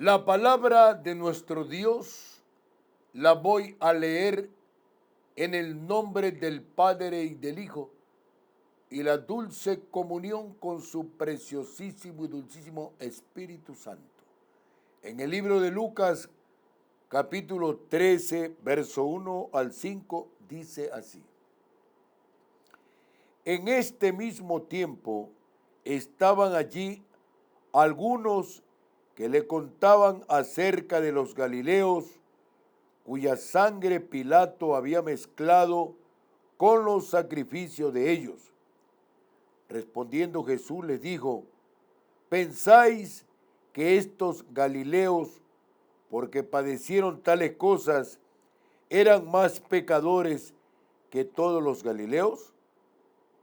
La palabra de nuestro Dios la voy a leer en el nombre del Padre y del Hijo y la dulce comunión con su preciosísimo y dulcísimo Espíritu Santo. En el libro de Lucas, capítulo 13, verso 1 al 5, dice así. En este mismo tiempo estaban allí algunos que le contaban acerca de los galileos, cuya sangre Pilato había mezclado con los sacrificios de ellos. Respondiendo Jesús les dijo: ¿pensáis que estos galileos, porque padecieron tales cosas, eran más pecadores que todos los galileos?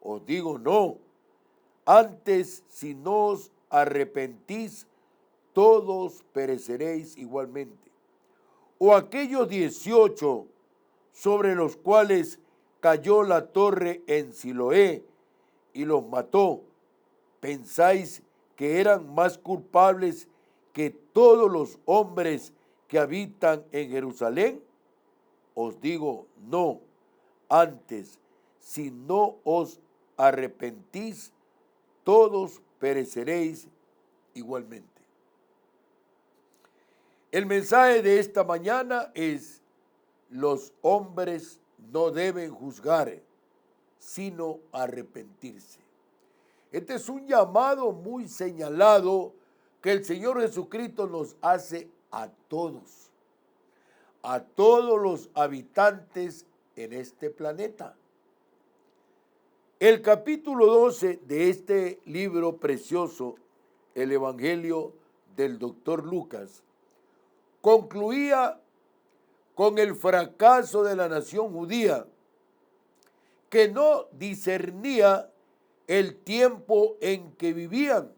Os digo no. Antes, si no os arrepentís, todos pereceréis igualmente. O aquellos 18 sobre los cuales cayó la torre en Siloé y los mató, ¿pensáis que eran más culpables que todos los hombres que habitan en Jerusalén? Os digo no. Antes, si no os arrepentís, todos pereceréis igualmente. El mensaje de esta mañana es: los hombres no deben juzgar, sino arrepentirse. Este es un llamado muy señalado que el Señor Jesucristo nos hace a todos los habitantes en este planeta. El capítulo 12 de este libro precioso, el Evangelio del Dr. Lucas, concluía con el fracaso de la nación judía, que no discernía el tiempo en que vivían,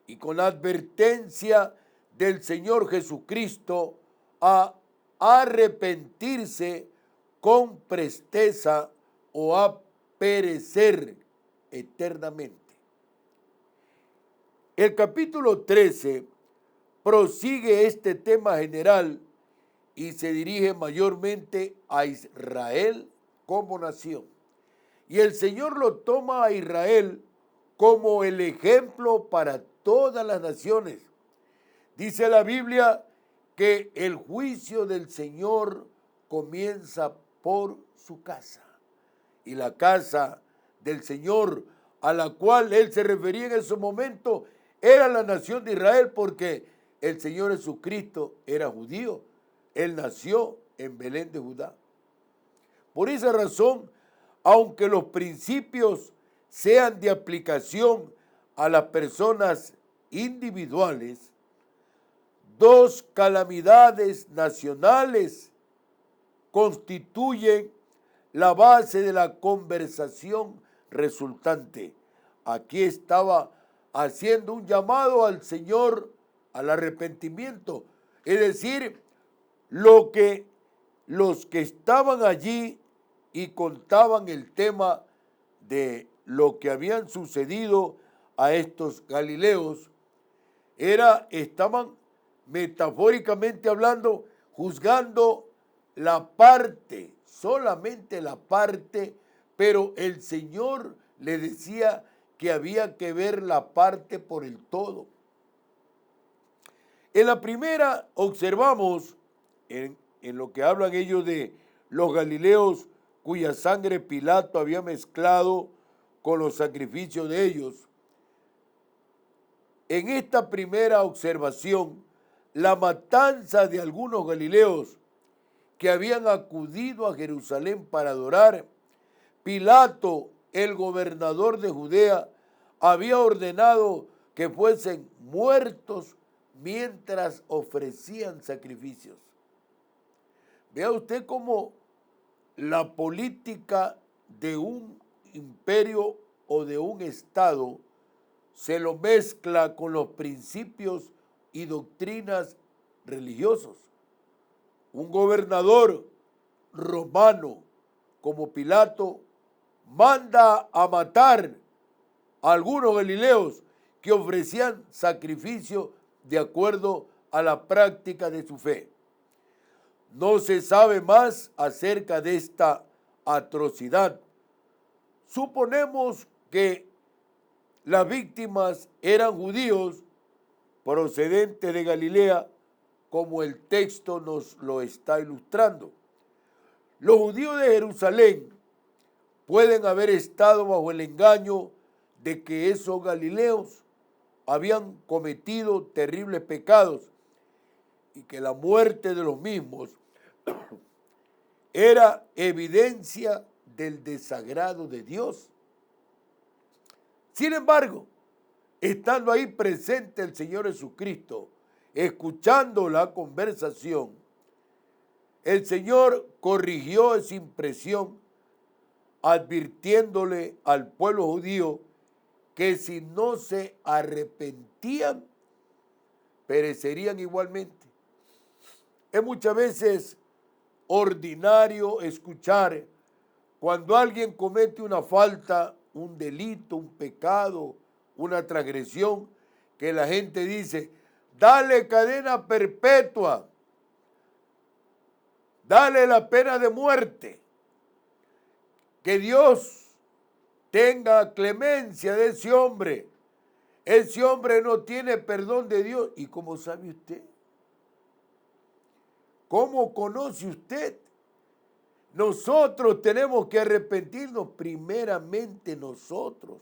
y con la advertencia del Señor Jesucristo a arrepentirse con presteza o a perecer eternamente. El capítulo 13 prosigue este tema general y se dirige mayormente a Israel como nación. Y el Señor lo toma a Israel como el ejemplo para todas las naciones. Dice la Biblia que el juicio del Señor comienza por su casa. Y la casa del Señor a la cual él se refería en ese momento era la nación de Israel, porque el Señor Jesucristo era judío. Él nació en Belén de Judá. Por esa razón, aunque los principios sean de aplicación a las personas individuales, dos calamidades nacionales constituyen la base de la conversación resultante. Aquí estaba haciendo un llamado al Señor al arrepentimiento, es decir, los que estaban allí y contaban el tema de lo que habían sucedido a estos galileos, estaban metafóricamente hablando, juzgando la parte, solamente la parte, pero el Señor le decía que había que ver la parte por el todo. En la primera observamos, en lo que hablan ellos de los galileos cuya sangre Pilato había mezclado con los sacrificios de ellos. En esta primera observación, la matanza de algunos galileos que habían acudido a Jerusalén para adorar, Pilato, el gobernador de Judea, había ordenado que fuesen muertos mientras ofrecían sacrificios. Vea usted cómo la política de un imperio o de un estado se lo mezcla con los principios y doctrinas religiosos. Un gobernador romano como Pilato manda a matar a algunos galileos que ofrecían sacrificio de acuerdo a la práctica de su fe. No se sabe más acerca de esta atrocidad. Suponemos que las víctimas eran judíos procedentes de Galilea, como el texto nos lo está ilustrando. Los judíos de Jerusalén pueden haber estado bajo el engaño de que esos galileos habían cometido terribles pecados y que la muerte de los mismos era evidencia del desagrado de Dios. Sin embargo, estando ahí presente el Señor Jesucristo, escuchando la conversación, el Señor corrigió esa impresión, advirtiéndole al pueblo judío que si no se arrepentían, perecerían igualmente. Es muchas veces ordinario escuchar cuando alguien comete una falta, un delito, un pecado, una transgresión, que la gente dice, dale cadena perpetua, dale la pena de muerte, que Dios tenga clemencia de ese hombre no tiene perdón de Dios. ¿Y cómo sabe usted? ¿Cómo conoce usted? Nosotros tenemos que arrepentirnos primeramente nosotros.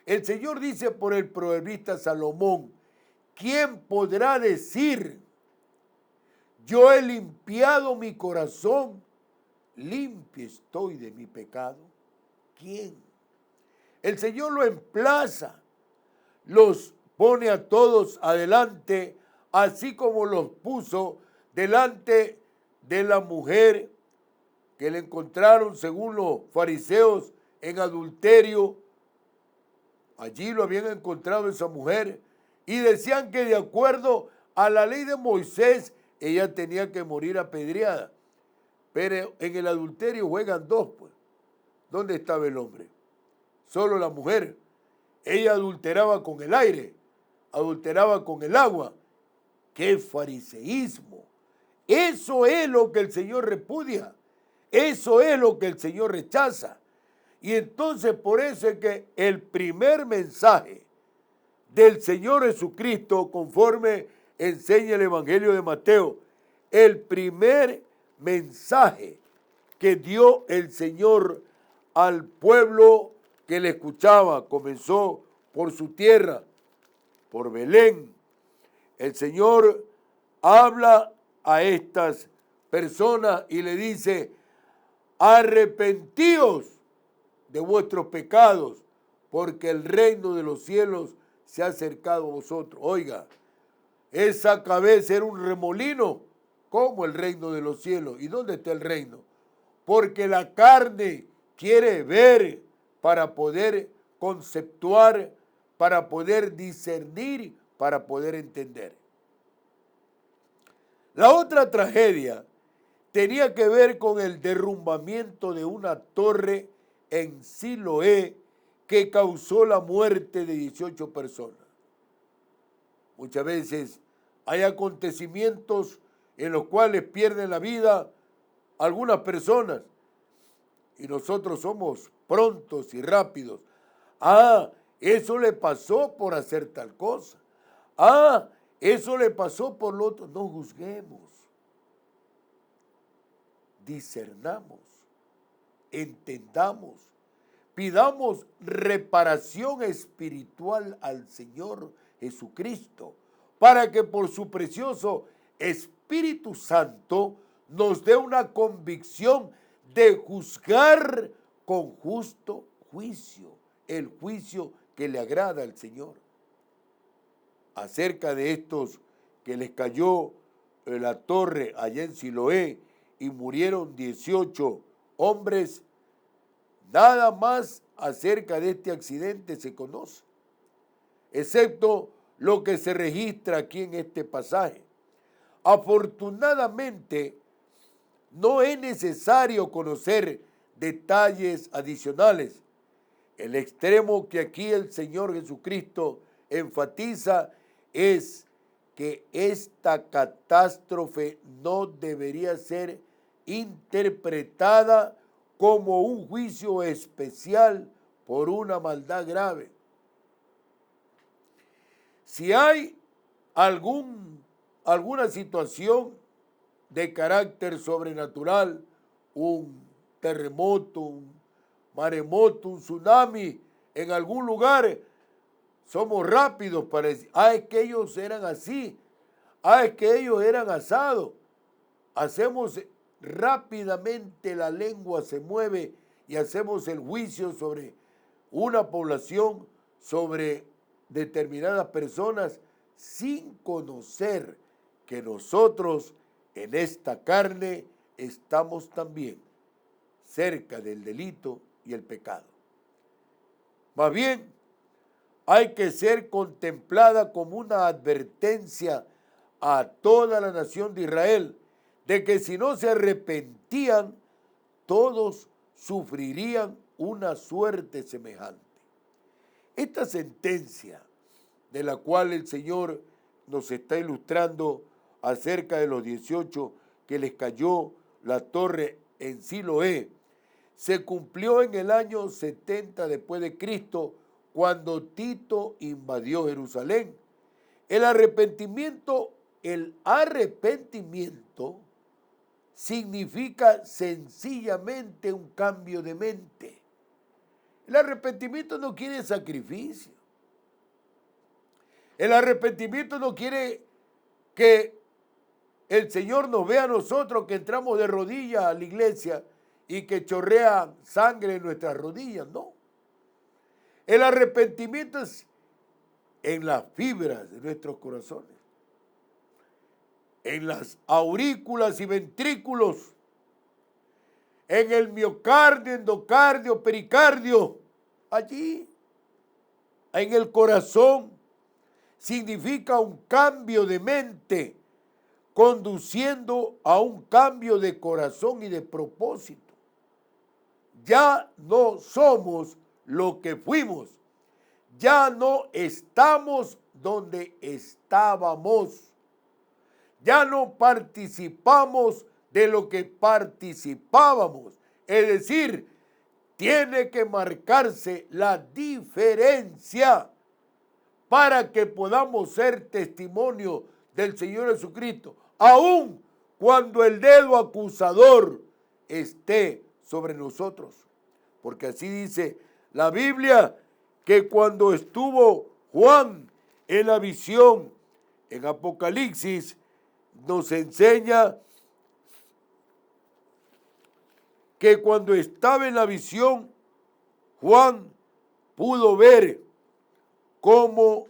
El Señor dice por el proverbista Salomón, ¿quién podrá decir, yo he limpiado mi corazón, limpio estoy de mi pecado? ¿Quién? El Señor lo emplaza, los pone a todos adelante, así como los puso delante de la mujer que le encontraron, según los fariseos, en adulterio. Allí lo habían encontrado esa mujer y decían que de acuerdo a la ley de Moisés, ella tenía que morir apedreada. Pero en el adulterio juegan dos, pues. ¿Dónde estaba el hombre? Solo la mujer. Ella adulteraba con el aire, adulteraba con el agua. ¡Qué fariseísmo! Eso es lo que el Señor repudia. Eso es lo que el Señor rechaza. Y entonces por eso es que el primer mensaje del Señor Jesucristo, conforme enseña el Evangelio de Mateo, el primer mensaje que dio el Señor al pueblo que le escuchaba, comenzó por su tierra, por Belén. El Señor habla a estas personas y le dice, arrepentíos de vuestros pecados, porque el reino de los cielos se ha acercado a vosotros. Oiga, esa cabeza era un remolino, como el reino de los cielos. ¿Y dónde está el reino? Porque la carne quiere ver para poder conceptuar, para poder discernir, para poder entender. La otra tragedia tenía que ver con el derrumbamiento de una torre en Siloé que causó la muerte de 18 personas. Muchas veces hay acontecimientos en los cuales pierden la vida algunas personas y nosotros somos prontos y rápidos. Eso le pasó por hacer tal cosa. Eso le pasó por lo otro. No juzguemos. Discernamos. Entendamos. Pidamos reparación espiritual al Señor Jesucristo para que por su precioso Espíritu Santo nos dé una convicción de juzgar con justo juicio, el juicio que le agrada al Señor. Acerca de estos que les cayó la torre allá en Siloé y murieron 18 hombres, nada más acerca de este accidente se conoce, excepto lo que se registra aquí en este pasaje. Afortunadamente, no es necesario conocer detalles adicionales. El extremo que aquí el Señor Jesucristo enfatiza es que esta catástrofe no debería ser interpretada como un juicio especial por una maldad grave. Si hay alguna situación de carácter sobrenatural, un terremoto, un maremoto, un tsunami en algún lugar, somos rápidos para decir, es que ellos eran así, es que ellos eran asados. Hacemos rápidamente, la lengua se mueve y hacemos el juicio sobre una población, sobre determinadas personas, sin conocer que nosotros en esta carne estamos también cerca del delito y el pecado. Más bien, hay que ser contemplada como una advertencia a toda la nación de Israel de que si no se arrepentían, todos sufrirían una suerte semejante. Esta sentencia de la cual el Señor nos está ilustrando acerca de los 18 que les cayó la torre en Siloé, se cumplió en el año 70 después de Cristo, cuando Tito invadió Jerusalén. El arrepentimiento significa sencillamente un cambio de mente. El arrepentimiento no quiere sacrificio. El arrepentimiento no quiere que el Señor nos vea a nosotros que entramos de rodillas a la iglesia y que chorrea sangre en nuestras rodillas, no. El arrepentimiento es en las fibras de nuestros corazones, en las aurículas y ventrículos, en el miocardio, endocardio, pericardio, allí, en el corazón. Significa un cambio de mente, conduciendo a un cambio de corazón y de propósito. Ya no somos lo que fuimos, ya no estamos donde estábamos, ya no participamos de lo que participábamos. Es decir, tiene que marcarse la diferencia para que podamos ser testimonio del Señor Jesucristo, aun cuando el dedo acusador esté sobre nosotros. Porque así dice la Biblia, que cuando estuvo Juan en la visión, en Apocalipsis, nos enseña que cuando estaba en la visión, Juan pudo ver cómo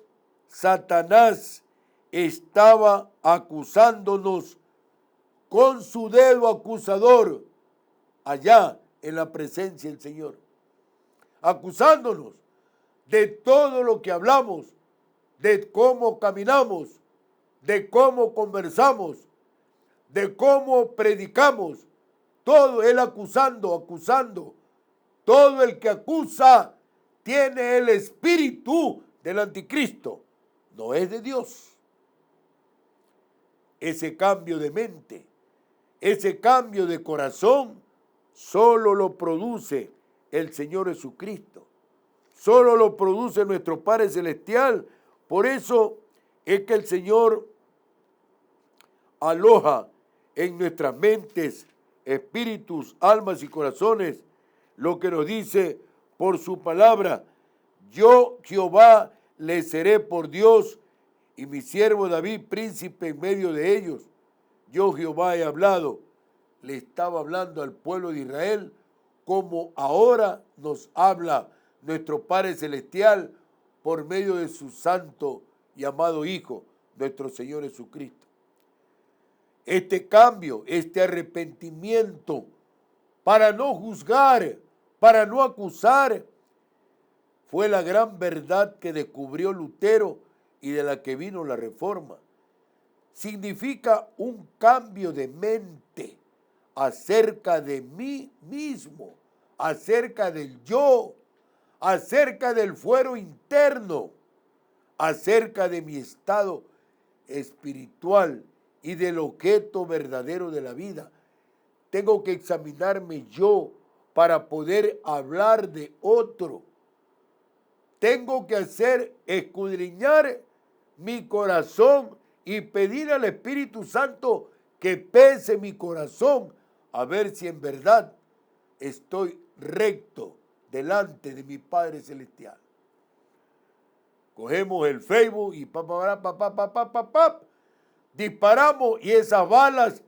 Satanás estaba acusándonos con su dedo acusador allá en la presencia del Señor, acusándonos de todo lo que hablamos, de cómo caminamos, de cómo conversamos, de cómo predicamos. Todo él acusando. Todo el que acusa tiene el espíritu del anticristo, no es de Dios. Ese cambio de mente, ese cambio de corazón, solo lo produce el Señor Jesucristo. Solo lo produce nuestro Padre Celestial. Por eso es que el Señor aloja en nuestras mentes, espíritus, almas y corazones lo que nos dice por su palabra: yo, Jehová, le seré por Dios, y mi siervo David, príncipe en medio de ellos. Yo, Jehová, he hablado. Le estaba hablando al pueblo de Israel, como ahora nos habla nuestro Padre Celestial por medio de su santo y amado Hijo, nuestro Señor Jesucristo. Este cambio, este arrepentimiento, para no juzgar, para no acusar, fue la gran verdad que descubrió Lutero y de la que vino la Reforma. Significa un cambio de mente acerca de mí mismo, acerca del yo, acerca del fuero interno, acerca de mi estado espiritual y del objeto verdadero de la vida. Tengo que examinarme yo para poder hablar de otro. Tengo que escudriñar mi corazón y pedir al Espíritu Santo que pese mi corazón a ver si en verdad estoy recto delante de mi Padre Celestial. Cogemos el Facebook y disparamos y esas balas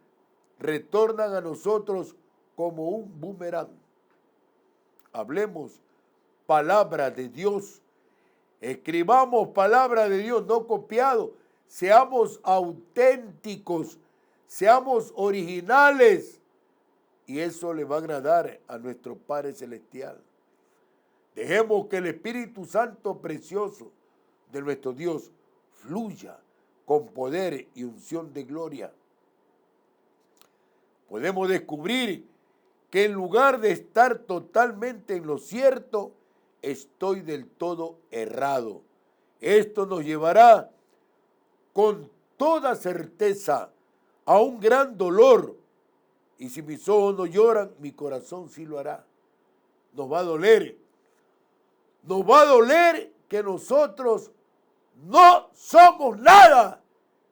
retornan a nosotros como un boomerang. Hablemos palabra de Dios. Escribamos palabra de Dios, no copiado. Seamos auténticos, seamos originales. Y eso le va a agradar a nuestro Padre Celestial. Dejemos que el Espíritu Santo precioso de nuestro Dios fluya con poder y unción de gloria. Podemos descubrir que en lugar de estar totalmente en lo cierto, estoy del todo errado. Esto nos llevará con toda certeza a un gran dolor. Y si mis ojos no lloran, mi corazón sí lo hará. Nos va a doler. Nos va a doler que nosotros no somos nada,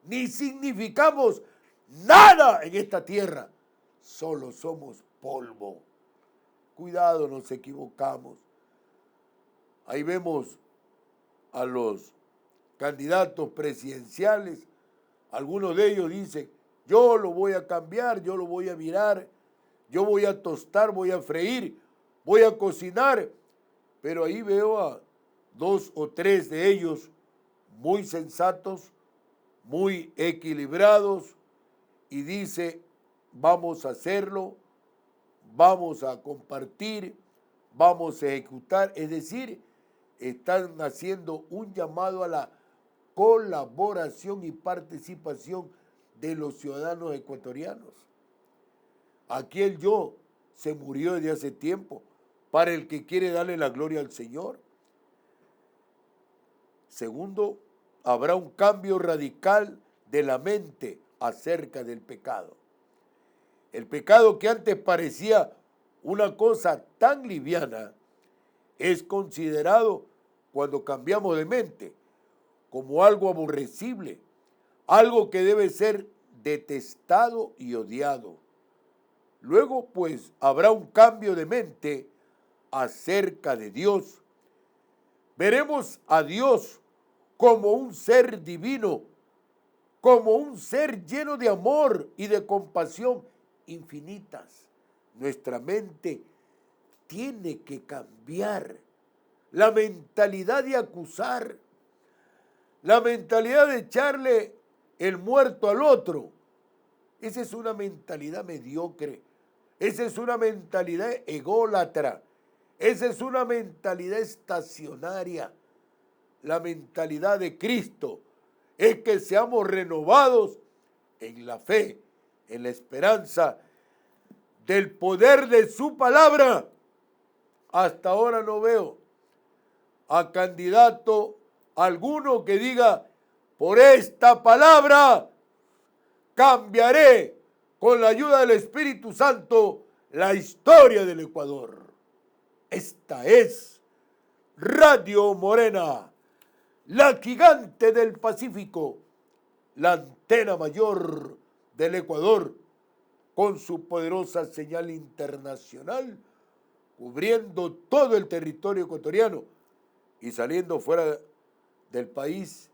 ni significamos nada en esta tierra. Solo somos polvo. Cuidado, nos equivocamos. Ahí vemos a los candidatos presidenciales. Algunos de ellos dicen, yo lo voy a cambiar, yo lo voy a mirar, yo voy a tostar, voy a freír, voy a cocinar. Pero ahí veo a 2 o 3 de ellos muy sensatos, muy equilibrados, y dice, vamos a hacerlo, vamos a compartir, vamos a ejecutar. Es decir, están haciendo un llamado a la colaboración y participación de los ciudadanos ecuatorianos. Aquí el yo se murió desde hace tiempo para el que quiere darle la gloria al Señor. Segundo, habrá un cambio radical de la mente acerca del pecado. El pecado que antes parecía una cosa tan liviana es considerado, cuando cambiamos de mente, como algo aborrecible, algo que debe ser detestado y odiado. Luego, pues, habrá un cambio de mente acerca de Dios. Veremos a Dios como un ser divino, como un ser lleno de amor y de compasión infinitas. Nuestra mente tiene que cambiar. La mentalidad de acusar, la mentalidad de echarle el muerto al otro, esa es una mentalidad mediocre, esa es una mentalidad ególatra, esa es una mentalidad estacionaria. La mentalidad de Cristo es que seamos renovados en la fe, en la esperanza del poder de su palabra. Hasta ahora no veo a candidato alguno que diga, por esta palabra cambiaré con la ayuda del Espíritu Santo la historia del Ecuador. Esta es Radio Morena, la gigante del Pacífico, la antena mayor del Ecuador, con su poderosa señal internacional, cubriendo todo el territorio ecuatoriano y saliendo fuera del país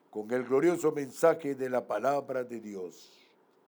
con el glorioso mensaje de la palabra de Dios.